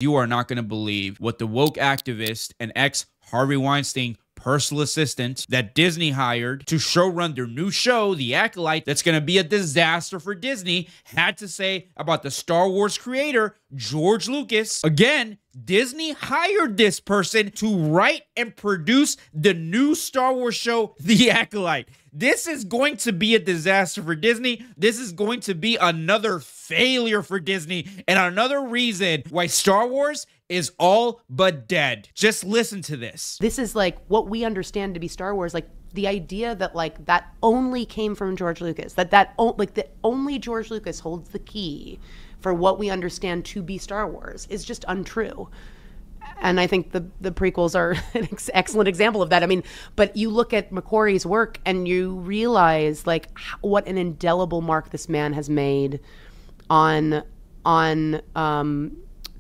You are not going to believe what the woke activist and ex-Harvey Weinstein personal assistant that Disney hired to showrun their new show, The Acolyte, that's going to be a disaster for Disney, had to say about the Star Wars creator, George Lucas. Again, Disney hired this person to write and produce the new Star Wars show, The Acolyte. This is going to be a disaster for Disney. This is going to be another failure for Disney and another reason why Star Wars is all but dead. Just listen to this. This is like what we understand to be Star Wars, like the idea that like that only came from George Lucas, that only George Lucas holds the key for what we understand to be Star Wars is just untrue. And I think the prequels are an excellent example of that. I mean, but you look at McQuarrie's work and you realize like what an indelible mark this man has made on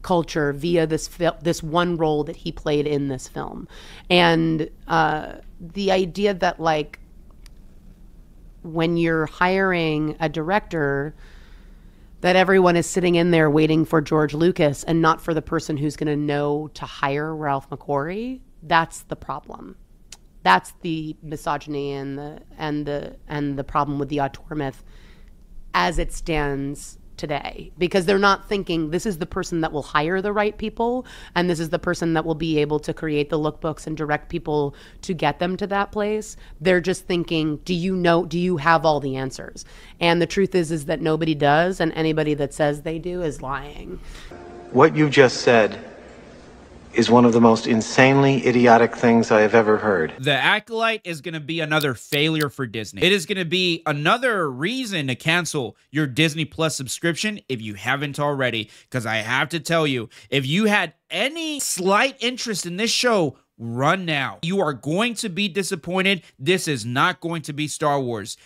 culture via this one role that he played in this film. And the idea that like when you're hiring a director, that everyone is sitting in there waiting for George Lucas and not for the person who's going to know to hire Ralph McQuarrie, that's the problem. That's the misogyny and the problem with the auteur myth as it stands today, because they're not thinking this is the person that will hire the right people and this is the person that will be able to create the lookbooks and direct people to get them to that place. They're just thinking, do you have all the answers? And the truth is that nobody does, and anybody that says they do is lying. What you just said is one of the most insanely idiotic things I have ever heard. The Acolyte is going to be another failure for Disney. It is going to be another reason to cancel your Disney Plus subscription if you haven't already. Because I have to tell you, if you had any slight interest in this show, run now. You are going to be disappointed. This is not going to be Star Wars.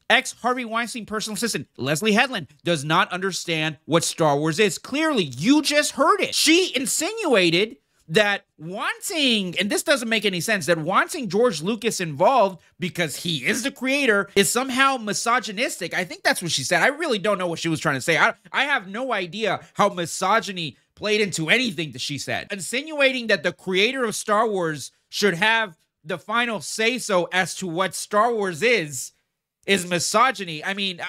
Ex-Harvey Weinstein personal assistant, Leslye Headland, does not understand what Star Wars is. Clearly, you just heard it. She insinuated that wanting, and this doesn't make any sense, that wanting George Lucas involved because he is the creator is somehow misogynistic. I think that's what she said. I really don't know what she was trying to say. I have no idea how misogyny played into anything that she said. Insinuating that the creator of Star Wars should have the final say-so as to what Star Wars is misogyny. I mean,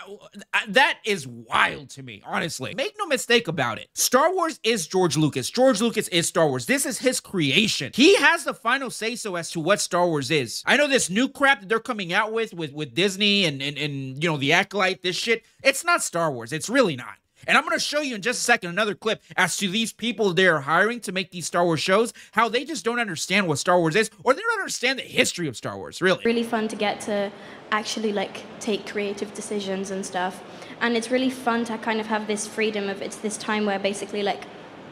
that is wild to me, honestly. Make no mistake about it. Star Wars is George Lucas. George Lucas is Star Wars. This is his creation. He has the final say-so as to what Star Wars is. I know this new crap that they're coming out with Disney and you know, The Acolyte, this shit, it's not Star Wars. It's really not. And I'm going to show you in just a second another clip as to these people they're hiring to make these Star Wars shows, how they just don't understand what Star Wars is, or they don't understand the history of Star Wars, really. Really fun to get to actually like take creative decisions and stuff. And it's really fun to kind of have this freedom of, it's this time where basically like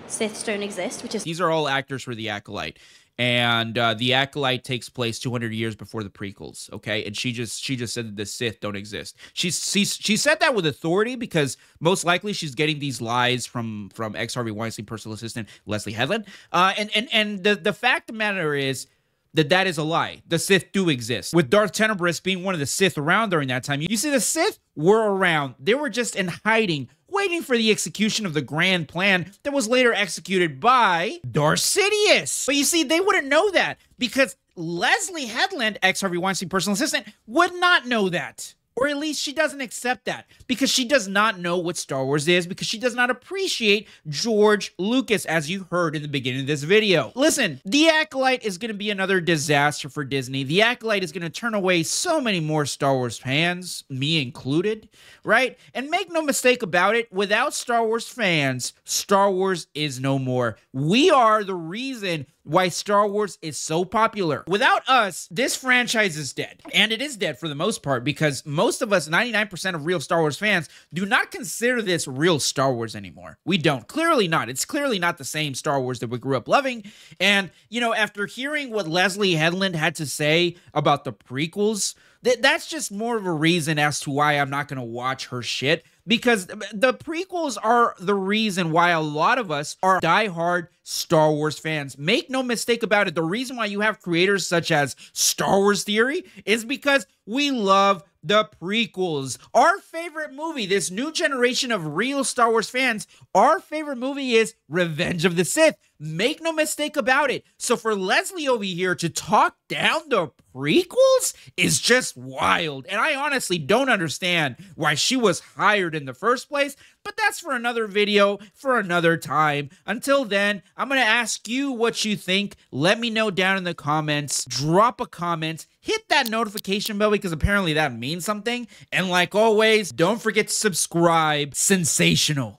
Siths don't exist, which is... These are all actors for The Acolyte. And The Acolyte takes place 200 years before the prequels, okay? And she just said that the Sith don't exist. She said that with authority because most likely she's getting these lies from ex-Harvey Weinstein personal assistant Leslye Headland. And the fact of the matter is that is a lie. The Sith do exist. With Darth Tenebrous being one of the Sith around during that time, you see the Sith were around. They were just in hiding, waiting for the execution of the grand plan that was later executed by Darth Sidious. But you see, they wouldn't know that because Leslye Headland, ex-Harvey Weinstein personal assistant, would not know that. Or at least she doesn't accept that because she does not know what Star Wars is, because she does not appreciate George Lucas, as you heard in the beginning of this video. Listen, The Acolyte is going to be another disaster for Disney. The Acolyte is going to turn away so many more Star Wars fans, me included, right? And make no mistake about it, without Star Wars fans, Star Wars is no more. We are the reason why Star Wars is so popular. Without us, this franchise is dead. And it is dead for the most part because most of us, 99% of real Star Wars fans, do not consider this real Star Wars anymore. We don't. Clearly not. It's clearly not the same Star Wars that we grew up loving. And, you know, after hearing what Leslye Headland had to say about the prequels, that's just more of a reason as to why I'm not going to watch her shit. Because the prequels are the reason why a lot of us are diehard Star Wars fans. Make no mistake about it. The reason why you have creators such as Star Wars Theory is because we love the prequels. Our favorite movie, this new generation of real Star Wars fans, our favorite movie is Revenge of the Sith. Make no mistake about it. So for Leslye over here to talk down the prequels is just wild. And I honestly don't understand why she was hired in the first place, but that's for another video for another time. Until then, I'm going to ask you what you think. Let me know down in the comments. Drop a comment. Hit that notification bell because apparently that means something. And like always, don't forget to subscribe. Sensational.